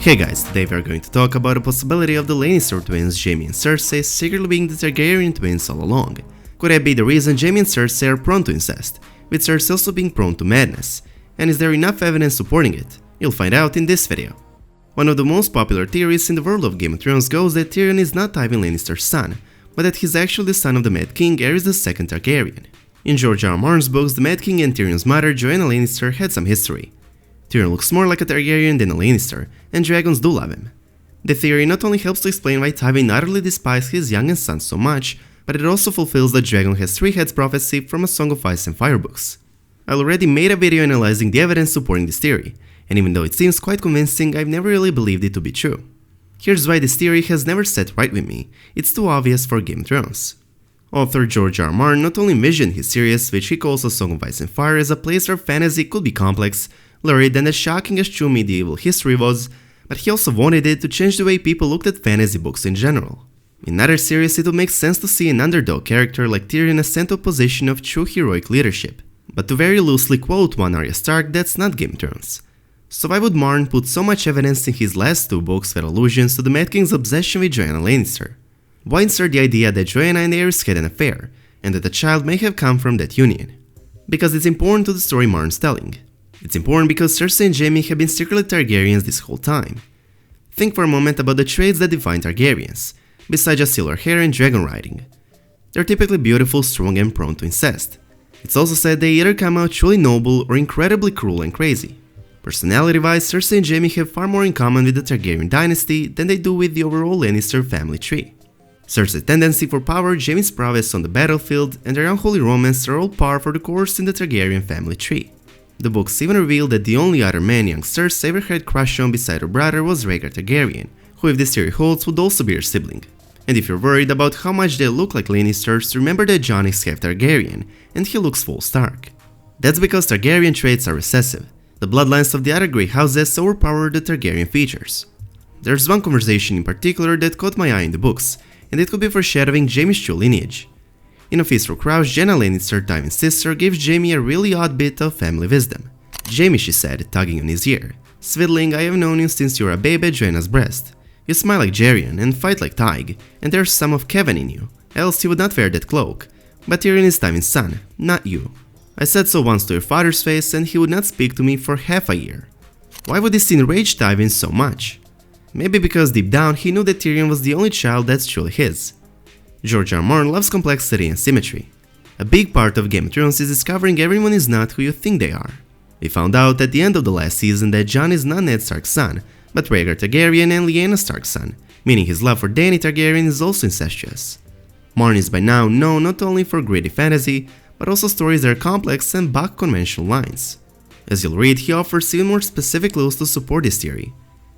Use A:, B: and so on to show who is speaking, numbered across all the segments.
A: Hey guys, today we are going to talk about the possibility of the Lannister twins Jaime and Cersei secretly being the Targaryen twins all along. Could that be the reason Jaime and Cersei are prone to incest, with Cersei also being prone to madness? And is there enough evidence supporting it? You'll find out in this video. One of the most popular theories in the world of Game of Thrones goes that Tyrion is not Tywin Lannister's son, but that he's actually the son of the Mad King Aerys II Targaryen. In George R. R. Martin's books, the Mad King and Tyrion's mother, Joanna Lannister, had some history. Tyrion looks more like a Targaryen than a Lannister, and dragons do love him. The theory not only helps to explain why Tywin utterly despises his youngest son so much, but it also fulfills the dragon has three heads prophecy from a Song of Ice and Fire books. I already made a video analyzing the evidence supporting this theory, and even though it seems quite convincing, I've never really believed it to be true. Here's why this theory has never sat right with me: it's too obvious for Game of Thrones. Author George R. R. Martin not only envisioned his series, which he calls A Song of Ice and Fire, as a place where fantasy could be complex, lurid, and as shocking as true medieval history was, but he also wanted it to change the way people looked at fantasy books in general. In other series, it would make sense to see an underdog character like Tyrion ascend to a position of true heroic leadership, but to very loosely quote one Arya Stark, that's not Game of Thrones. So why would Martin put so much evidence in his last two books with allusions to the Mad King's obsession with Joanna Lannister? Why insert the idea that Joanna and Aerys had an affair, and that a child may have come from that union? Because it's important to the story Martin's telling. It's important because Cersei and Jaime have been secretly Targaryens this whole time. Think for a moment about the traits that define Targaryens, besides just silver hair and dragon riding. They're typically beautiful, strong, and prone to incest. It's also said they either come out truly noble or incredibly cruel and crazy. Personality-wise, Cersei and Jaime have far more in common with the Targaryen dynasty than they do with the overall Lannister family tree. Cersei's tendency for power, Jaime's prowess on the battlefield, and their unholy romance are all par for the course in the Targaryen family tree. The books even reveal that the only other man young Cersei ever had crush on beside her brother was Rhaegar Targaryen, who, if this theory holds, would also be her sibling. And if you're worried about how much they look like Lannisters, remember that Jon is half Targaryen, and he looks full Stark. That's because Targaryen traits are recessive. The bloodlines of the other Grey houses overpower the Targaryen features. There's one conversation in particular that caught my eye in the books, and it could be foreshadowing Jaime's true lineage. In A Feast for Crows, Jenna Lannister, Tywin's sister, gives Jaime a really odd bit of family wisdom. "Jaime," she said, tugging on his ear, "Svidling, I have known you since you were a babe at Joanna's breast. You smile like Jerion and fight like Tig, and there's some of Kevin in you, else you would not wear that cloak. But Tyrion is Tywin's son, not you. I said so once to your father's face, and he would not speak to me for half a year." Why would this enrage Tywin so much? Maybe because deep down he knew that Tyrion was the only child that's truly his. George R. R. Martin loves complexity and symmetry. A big part of Game of Thrones is discovering everyone is not who you think they are. We found out at the end of the last season that Jon is not Ned Stark's son, but Rhaegar Targaryen and Lyanna Stark's son, meaning his love for Dany Targaryen is also incestuous. Martin is by now known not only for gritty fantasy, but also stories that are complex and buck conventional lines. As you'll read, he offers even more specific clues to support this theory.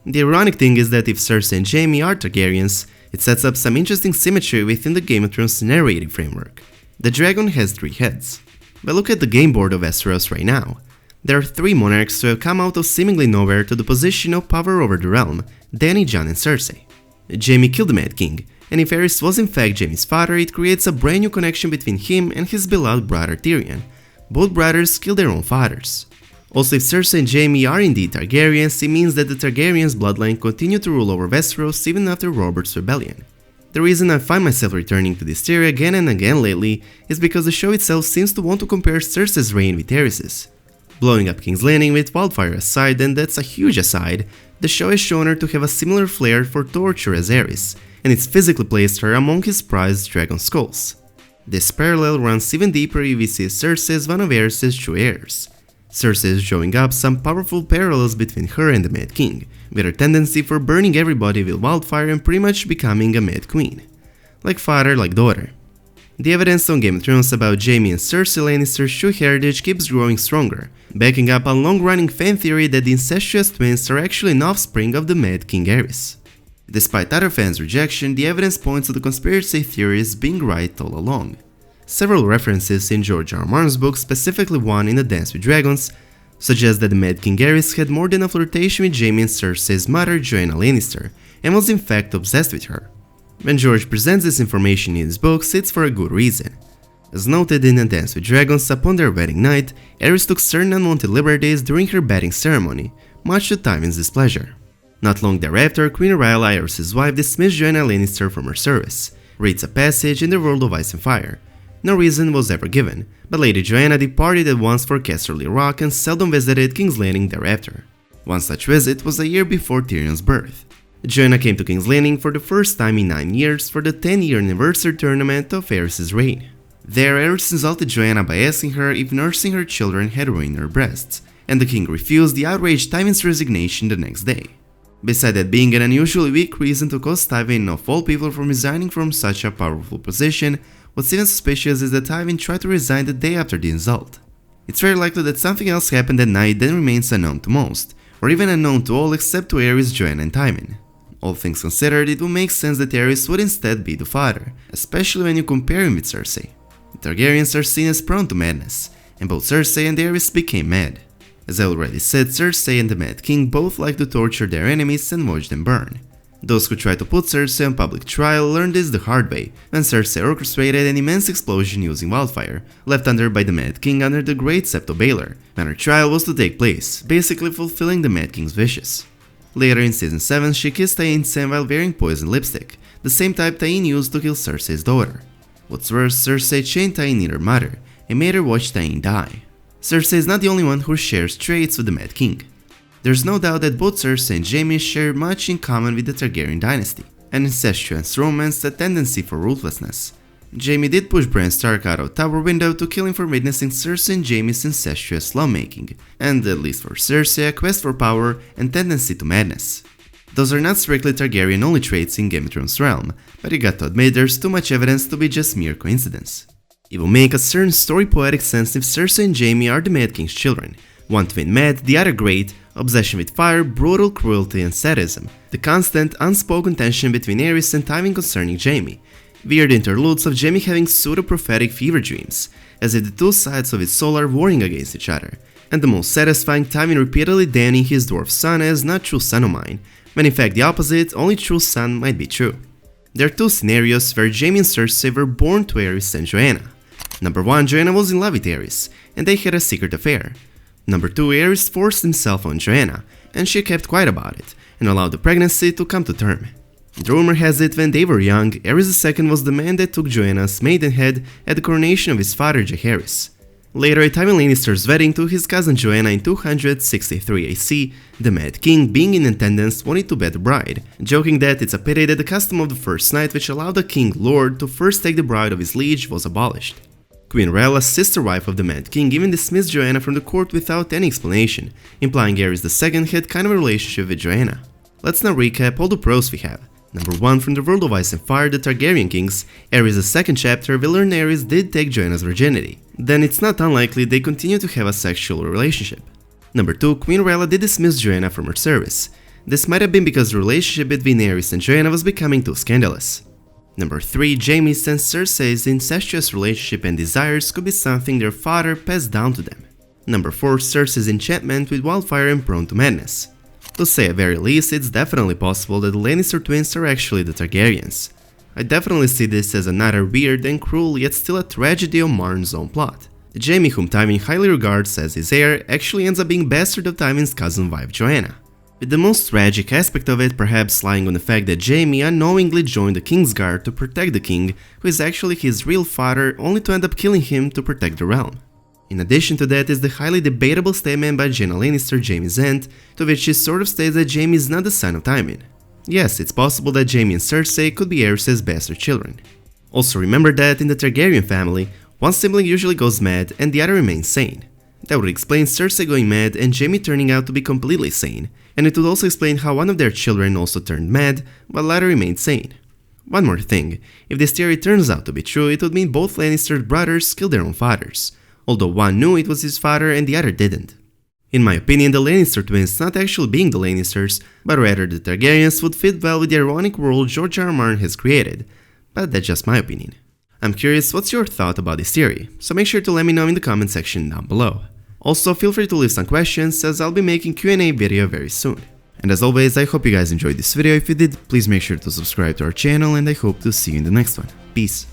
A: The ironic thing is that if Cersei and Jaime are Targaryens, it sets up some interesting symmetry within the Game of Thrones narrative framework. The dragon has three heads. But look at the game board of Westeros right now. There are three monarchs who have come out of seemingly nowhere to the position of power over the realm: Dany, Jon, and Cersei. Jaime killed the Mad King, and if Aerys was in fact Jaime's father, it creates a brand new connection between him and his beloved brother Tyrion. Both brothers killed their own fathers. Also, if Cersei and Jaime are indeed Targaryens, it means that the Targaryens' bloodline continued to rule over Westeros even after Robert's rebellion. The reason I find myself returning to this theory again and again lately is because the show itself seems to want to compare Cersei's reign with Aerys's. Blowing up King's Landing with wildfire aside, and that's a huge aside, the show has shown her to have a similar flair for torture as Aerys, and it's physically placed her among his prized dragon skulls. This parallel runs even deeper if we see Cersei as one of Aerys's true heirs. Cersei is showing up some powerful parallels between her and the Mad King, with her tendency for burning everybody with wildfire and pretty much becoming a Mad Queen. Like father, like daughter. The evidence on Game of Thrones about Jaime and Cersei Lannister's true heritage keeps growing stronger, backing up a long-running fan theory that the incestuous twins are actually an offspring of the Mad King Aerys. Despite other fans' rejection, the evidence points to the conspiracy theories being right all along. Several references in George R. R. Martin's book, specifically one in A Dance with Dragons, suggest that the Mad King Aerys had more than a flirtation with Jaime and Cersei's mother, Joanna Lannister, and was in fact obsessed with her. When George presents this information in his books, it's for a good reason. As noted in A Dance with Dragons, upon their wedding night, Aerys took certain unwanted liberties during her bedding ceremony, much to Tywin's displeasure. Not long thereafter, Queen Rhaella, Aerys' wife, dismissed Jaime Lannister from her service, reads a passage in the world of Ice and Fire. No reason was ever given, but Lady Joanna departed at once for Casterly Rock and seldom visited King's Landing thereafter. One such visit was a year before Tyrion's birth. Joanna came to King's Landing for the first time in 9 years for the 10-year anniversary tournament of Aerys' reign. There, Aerys insulted Joanna by asking her if nursing her children had ruined her breasts, and the king refused the outraged Tywin's resignation the next day. Beside that being an unusually weak reason to cause Tywin of all people from resigning from such a powerful position, what's even suspicious is that Tywin tried to resign the day after the insult. It's very likely that something else happened that night that remains unknown to most, or even unknown to all except to Aerys, Joanna and Tywin. All things considered, it would make sense that Aerys would instead be the father, especially when you compare him with Cersei. The Targaryens are seen as prone to madness, and both Cersei and Aerys became mad. As I already said, Cersei and the Mad King both like to torture their enemies and watch them burn. Those who try to put Cersei on public trial learned this the hard way, when Cersei orchestrated an immense explosion using wildfire, left under by the Mad King under the Great Sept of Baelor, when her trial was to take place, basically fulfilling the Mad King's wishes. Later in Season 7, she kissed Tyene Sam while wearing poison lipstick, the same type Tyene used to kill Cersei's daughter. What's worse, Cersei chained Tyene in her mother, and made her watch Tyene die. Cersei is not the only one who shares traits with the Mad King. There's no doubt that both Cersei and Jaime share much in common with the Targaryen dynasty, an incestuous romance, a tendency for ruthlessness. Jaime did push Bran Stark out of tower window to kill him for witnessing Cersei and Jaime's incestuous lovemaking, and at least for Cersei, a quest for power and tendency to madness. Those are not strictly Targaryen-only traits in Game of Thrones realm, but you got to admit there's too much evidence to be just mere coincidence. It will make a certain story poetic sense if Cersei and Jaime are the Mad King's children, one twin mad, the other great, obsession with fire, brutal cruelty and sadism, the constant, unspoken tension between Aerys and Tywin concerning Jaime, weird interludes of Jaime having pseudo-prophetic fever dreams, as if the two sides of his soul are warring against each other, and the most satisfying Tywin repeatedly damning his dwarf son as not true son of mine, when in fact the opposite, only true son might be true. There are two scenarios where Jaime and Cersei were born to Aerys and Joanna. Number 1, Joanna was in love with Aerys, and they had a secret affair. Number 2, Aerys forced himself on Joanna, and she kept quiet about it, and allowed the pregnancy to come to term. The rumor has it when they were young, Aerys II was the man that took Joanna's maidenhead at the coronation of his father Jaehaerys. Later, at Tywin Lannister's wedding to his cousin Joanna in 263 AC, the Mad King, being in attendance, wanted to bet the bride, joking that it's a pity that the custom of the first night which allowed the King Lord to first take the bride of his liege was abolished. Queen Rhaella, sister wife of the Mad King, even dismissed Joanna from the court without any explanation, implying Aerys II had kind of a relationship with Joanna. Let's now recap all the pros we have. Number 1, from the world of Ice and Fire, the Targaryen kings, Aerys' second chapter, we learn Aerys did take Joanna's virginity. Then it's not unlikely they continue to have a sexual relationship. Number 2, Queen Rhaella did dismiss Joanna from her service. This might have been because the relationship between Aerys and Joanna was becoming too scandalous. Number 3, Jaime's and Cersei's incestuous relationship and desires could be something their father passed down to them. Number 4, Cersei's enchantment with wildfire and prone to madness. To say at very least, it's definitely possible that the Lannister twins are actually the Targaryens. I definitely see this as another weird and cruel yet still a tragedy of Martin's own plot. Jaime, whom Tywin highly regards as his heir, actually ends up being bastard of Tywin's cousin wife Joanna. With the most tragic aspect of it perhaps lying on the fact that Jaime unknowingly joined the Kingsguard to protect the king, who is actually his real father, only to end up killing him to protect the realm. In addition to that is the highly debatable statement by Jaime Lannister, Jaime's aunt, to which she sort of states that Jaime is not the son of Tywin. Yes, it's possible that Jaime and Cersei could be Aerys' bastard children. Also remember that in the Targaryen family, one sibling usually goes mad and the other remains sane. That would explain Cersei going mad and Jaime turning out to be completely sane, and it would also explain how one of their children also turned mad, while the other remained sane. One more thing, if this theory turns out to be true, it would mean both Lannister brothers killed their own fathers, although one knew it was his father and the other didn't. In my opinion, the Lannister twins not actually being the Lannisters, but rather the Targaryens would fit well with the ironic world George R. R. Martin has created, but that's just my opinion. I'm curious what's your thought about this theory, so make sure to let me know in the comment section down below. Also, feel free to leave some questions as I'll be making Q&A video very soon. And as always, I hope you guys enjoyed this video. If you did, please make sure to subscribe to our channel and I hope to see you in the next one. Peace.